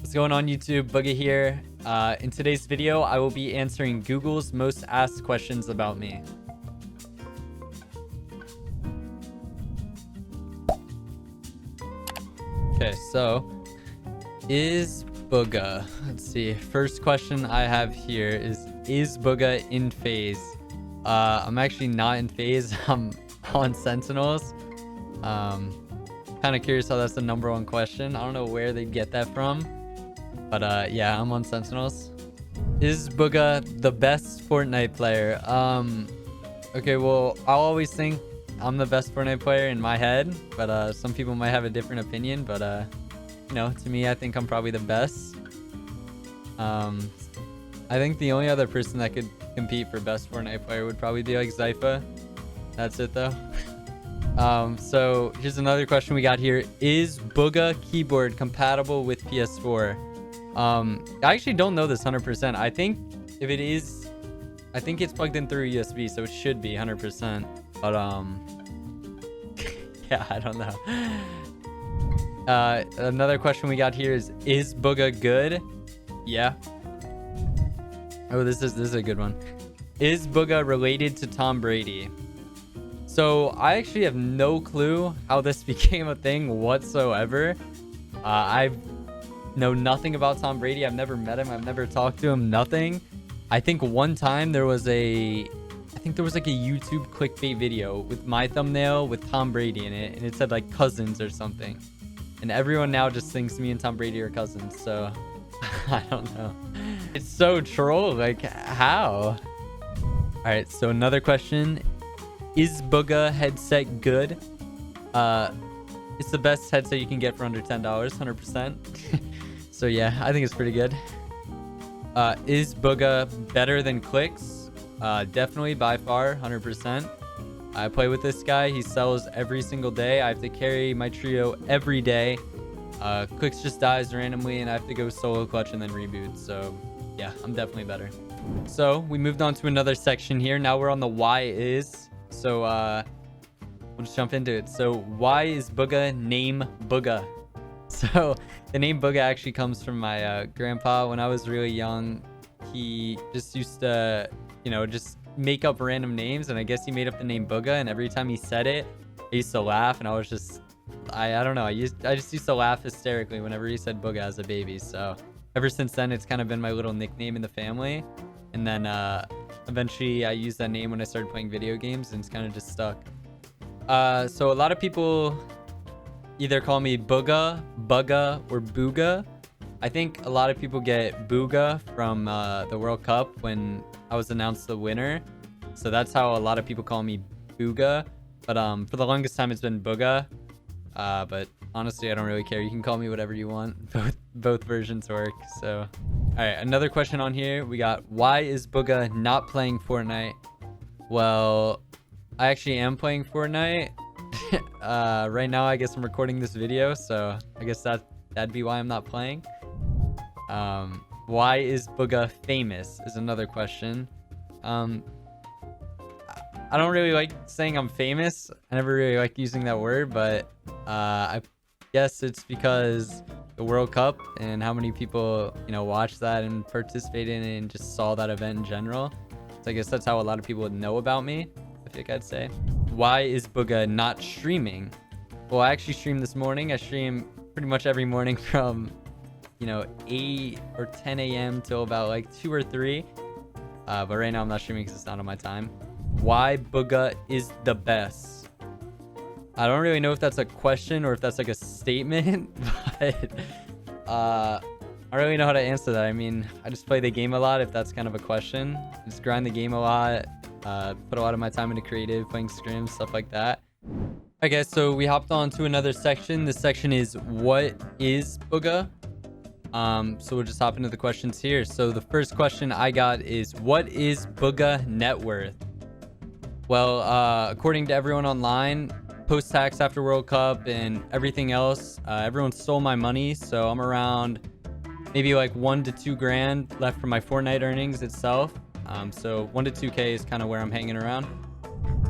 What's going on YouTube? Booga here. In today's video, I will be answering Google's most asked questions about me. Okay, so is Booga? Let's see. First question I have here is Booga in phase? I'm actually not in phase. I'm on Sentinels. Kind of curious how that's the #1 question. I don't know where they'd get that from. But yeah, I'm on Sentinels. Is Bugha the best Fortnite player? Okay, well, I'll always think I'm the best Fortnite player in my head, but some people might have a different opinion. But you know, to me, I think I'm probably the best. I think the only other person that could compete for best Fortnite player would probably be like Zypha. That's it though. So here's another question we got here. Is Bugha keyboard compatible with PS4? I actually don't know this 100%. I think if it is, I think it's plugged in through USB, so it should be 100%. But yeah, I don't know. Another question we got here is Bugha good? Yeah. Oh, this is a good one. Is Bugha related to Tom Brady? So I actually have no clue how this became a thing whatsoever. I know nothing about Tom Brady. I've never met him. I've never talked to him. Nothing. I think one time there was like a YouTube clickbait video with my thumbnail with Tom Brady in it, and it said like cousins or something. And everyone now just thinks me and Tom Brady are cousins. So I don't know. It's so troll. Like how? All right. So another question. Is Bugha headset good? It's the best headset you can get for under $10, 100%. So yeah, I think it's pretty good. Is Bugha better than Clicks? Definitely, by far, 100%. I play with this guy. He sells every single day. I have to carry my trio every day. Clicks just dies randomly, and I have to go solo clutch and then reboot. So yeah, I'm definitely better. So we moved on to another section here. Now we're on the why is. So we'll just jump into it. So why is Bugha name Bugha? So the name Bugha actually comes from my grandpa. When I was really young, he just used to, you know, just make up random names, and I guess he made up the name Bugha, and every time he said it, I used to laugh, and I was just, I don't know, I just used to laugh hysterically whenever he said Bugha as a baby. So ever since then, it's kind of been my little nickname in the family. And then eventually I used that name when I started playing video games, and it's kind of just stuck. So a lot of people either call me Bugha, Bugha, or Booga. I think a lot of people get Booga from the World Cup when I was announced the winner. So that's how a lot of people call me Booga. But for the longest time, it's been Bugha. But honestly, I don't really care. You can call me whatever you want. Both versions work. So, all right, another question on here. We got, why is Bugha not playing Fortnite? Well, I actually am playing Fortnite. Right now, I guess I'm recording this video, so I guess that'd be why I'm not playing. Why is Bugha famous is another question. I don't really like saying I'm famous. I never really like using that word, but I guess it's because the World Cup and how many people, you know, watched that and participated in it and just saw that event in general. So I guess that's how a lot of people would know about me, I think I'd say. Why is Bugha not streaming? Well, I actually streamed this morning. I stream pretty much every morning from, you know, 8 or 10 a.m. till about like 2 or 3. But right now I'm not streaming because it's not on my time. Why Bugha is the best? I don't really know if that's a question or if that's like a statement, but I don't really know how to answer that. I mean, I just play the game a lot, if that's kind of a question. I just grind the game a lot, put a lot of my time into creative, playing scrims, stuff like that. Okay, so we hopped on to another section. This section is, what is Bugha? So we'll just hop into the questions here. So the first question I got is, what is Bugha net worth? Well, according to everyone online, post-tax after World Cup and everything else, everyone stole my money. So I'm around maybe like 1 to 2 grand left from my Fortnite earnings itself. So 1 to 2K is kind of where I'm hanging around.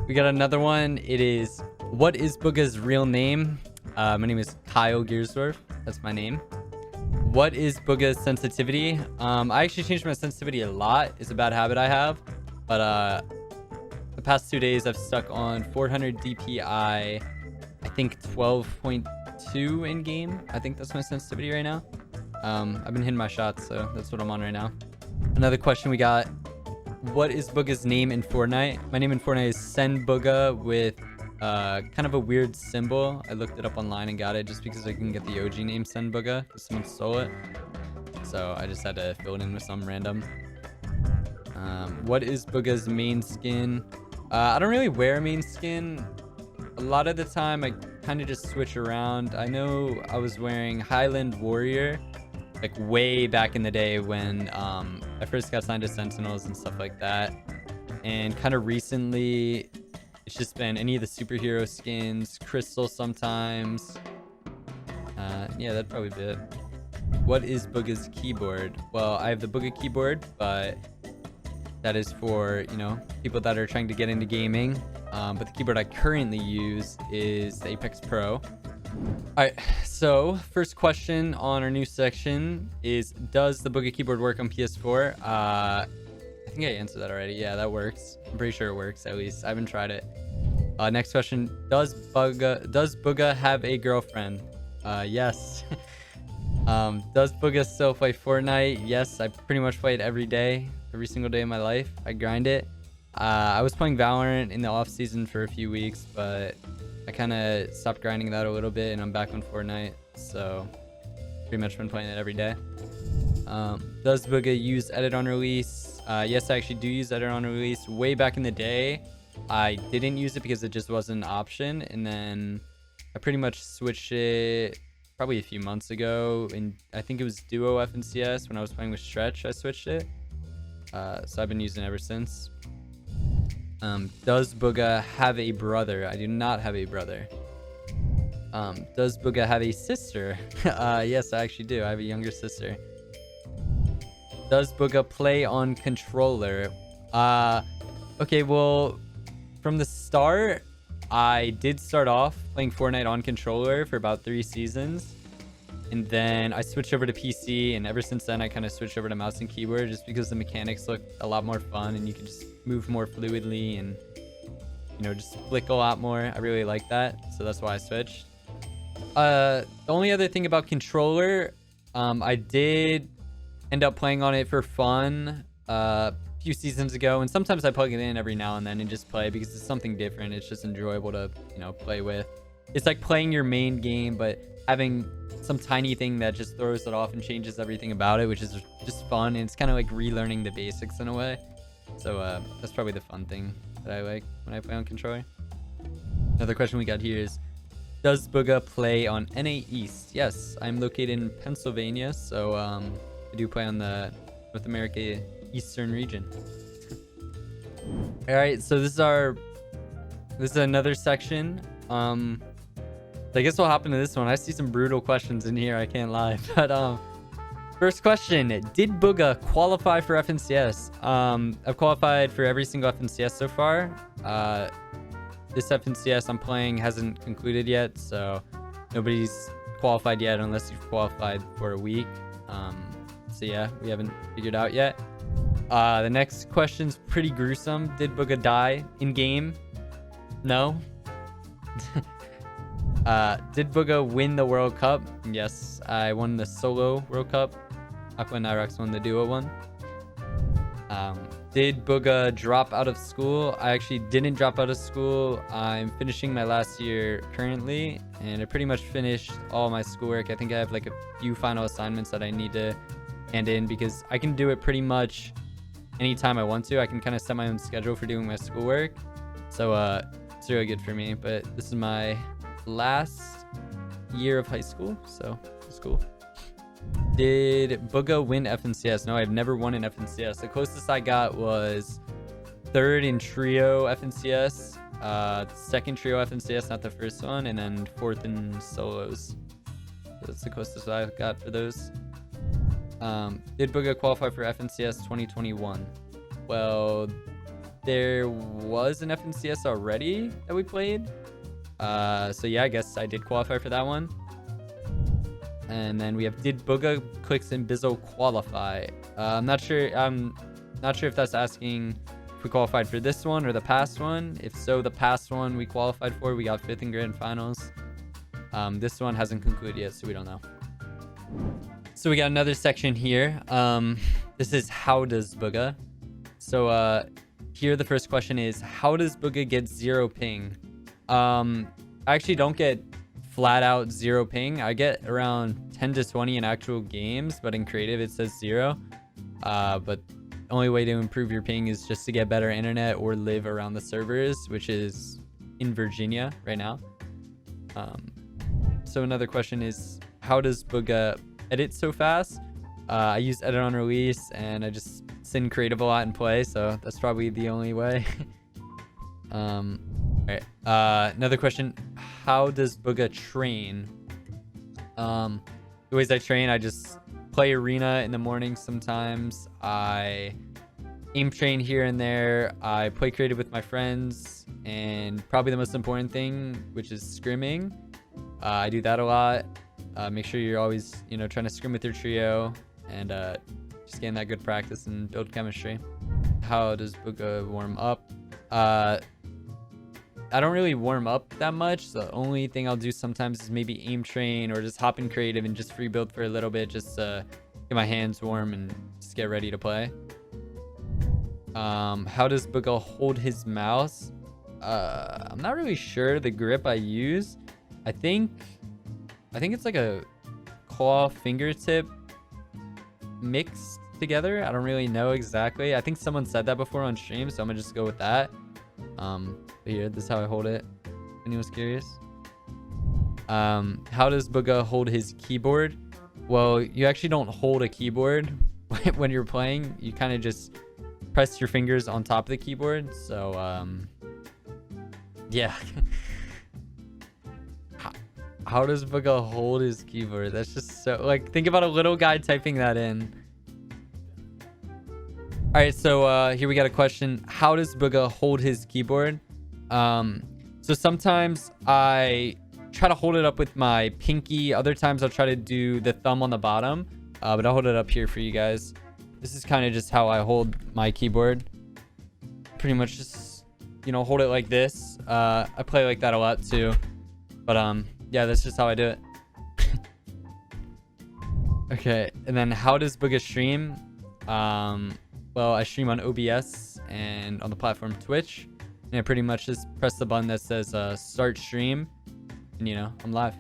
We got another one. It is, what is Bugha's real name? My name is Kyle Giersdorf. That's my name. What is Bugha's sensitivity? I actually changed my sensitivity a lot. It's a bad habit I have. But the past 2 days I've stuck on 400 DPI. I think 12.2 in game. I think that's my sensitivity right now. I've been hitting my shots, so that's what I'm on right now. Another question we got. What is Bugha's name in Fortnite? My name in Fortnite is Booga with kind of a weird symbol. I looked it up online and got it just because I couldn't get the OG name Booga because someone stole it. So I just had to fill it in with some random. What is Bugha's main skin? I don't really wear main skin. A lot of the time I kind of just switch around. I know I was wearing Highland Warrior like way back in the day when I first got signed to Sentinels and stuff like that. And kind of recently, it's just been any of the superhero skins, Crystal sometimes. Yeah, that'd probably be it. What is Bugha's keyboard? Well, I have the Bugha keyboard, but that is for, you know, people that are trying to get into gaming. But the keyboard I currently use is the Apex Pro. All right, so first question on our new section is, does the Bugha keyboard work on PS4? I think I answered that already. Yeah, that works. I'm pretty sure it works, at least. I haven't tried it. Next question, does Bugha have a girlfriend? Yes. Does Bugha still play Fortnite? Yes, I pretty much play it every day, every single day of my life. I grind it. I was playing Valorant in the off season for a few weeks, but I kind of stopped grinding that a little bit, and I'm back on Fortnite, so pretty much been playing it every day. Does Bugha use edit on release? Yes, I actually do use edit on release. Way back in the day, I didn't use it because it just wasn't an option, and then I pretty much switched it probably a few months ago, and I think it was Duo FNCS when I was playing with Stretch. I switched it, so I've been using it ever since. Does Bugha have a brother? I do not have a brother. Does Bugha have a sister? Yes, I actually do. I have a younger sister. Does Bugha play on controller? Okay, well, from the start, I did start off playing Fortnite on controller for about 3 seasons. And then I switched over to PC, and ever since then I kind of switched over to mouse and keyboard just because the mechanics look a lot more fun and you can just move more fluidly and, you know, just flick a lot more. I really like that, so that's why I switched. The only other thing about controller, I did end up playing on it for fun a few seasons ago, and sometimes I plug it in every now and then and just play because it's something different. It's just enjoyable to, you know, play with. It's like playing your main game but having some tiny thing that just throws it off and changes everything about it, which is just fun, and it's kind of like relearning the basics in a way. So that's probably the fun thing that I like when I play on controller. Another question we got here is, does Bugha play on NA East? Yes, I'm located in Pennsylvania, so I do play on the North America Eastern region. All right, so this is another section. So I guess we'll hop into this one. I see some brutal questions in here, I can't lie. But first question, did Bugha qualify for FNCS? I've qualified for every single FNCS so far. This FNCS I'm playing hasn't concluded yet, so nobody's qualified yet unless you've qualified for a week. So yeah, we haven't figured out yet. The next question's pretty gruesome. Did Bugha die in game? No. Did Bugha win the World Cup? Yes, I won the solo World Cup. Aqua and Nyrox won the duo one. Did Bugha drop out of school? I actually didn't drop out of school. I'm finishing my last year currently, and I pretty much finished all my schoolwork. I think I have like a few final assignments that I need to hand in because I can do it pretty much anytime I want to. I can kind of set my own schedule for doing my schoolwork. So it's really good for me, but this is my last year of high school, so it's cool. Did Bugha win FNCS? No, I've never won an FNCS. The closest I got was 3rd in trio FNCS, 2nd trio FNCS, not the first one, and then 4th in solos. That's the closest I got for those. Did Bugha qualify for FNCS 2021? Well, there was an FNCS already that we played. So yeah, I guess I did qualify for that one. And then we have, did Booga Clicks and Bizzle qualify? I'm not sure. I'm not sure if that's asking if we qualified for this one or the past one. If so, the past one we qualified for. We got 5th in grand finals. This one hasn't concluded yet, so we don't know. So we got another section here. This is how does Booga. So here the first question is, how does Booga get 0 ping? I actually don't get flat out 0 ping. I get around 10 to 20 in actual games, but in creative it says 0. But only way to improve your ping is just to get better internet or live around the servers, which is in Virginia right now. So another question is, how does Booga edit so fast? I use edit on release, and I just sit in creative a lot and play, so that's probably the only way. All right. Another question, how does Booga train? The ways I train, I just play arena in the morning sometimes. I aim train here and there. I play creative with my friends, and probably the most important thing, which is scrimming. I do that a lot. Make sure you're always, trying to scrim with your trio, and just getting that good practice and build chemistry. How does Booga warm up? I don't really warm up that much. The only thing I'll do sometimes is maybe aim train or just hop in creative and just free build for a little bit, just to get my hands warm and just get ready to play. How does Booga hold his mouse? I'm not really sure the grip I use. I think it's like a claw fingertip mixed together. I don't really know exactly. I think someone said that before on stream, so I'm gonna just go with that. But here, this is how I hold it. Anyone's curious? How does Booga hold his keyboard? Well, you actually don't hold a keyboard when you're playing. You kind of just press your fingers on top of the keyboard. So yeah. How does Booga hold his keyboard? That's just so, like, think about a little guy typing that in. All right, so here we got a question. How does Booga hold his keyboard? So sometimes I try to hold it up with my pinky. Other times I'll try to do the thumb on the bottom, but I'll hold it up here for you guys. This is kind of just how I hold my keyboard. Pretty much just, hold it like this. I play like that a lot too, but yeah, that's just how I do it. Okay, and then how does Booga stream? Well, I stream on OBS and on the platform Twitch, and I pretty much just press the button that says start stream, and I'm live.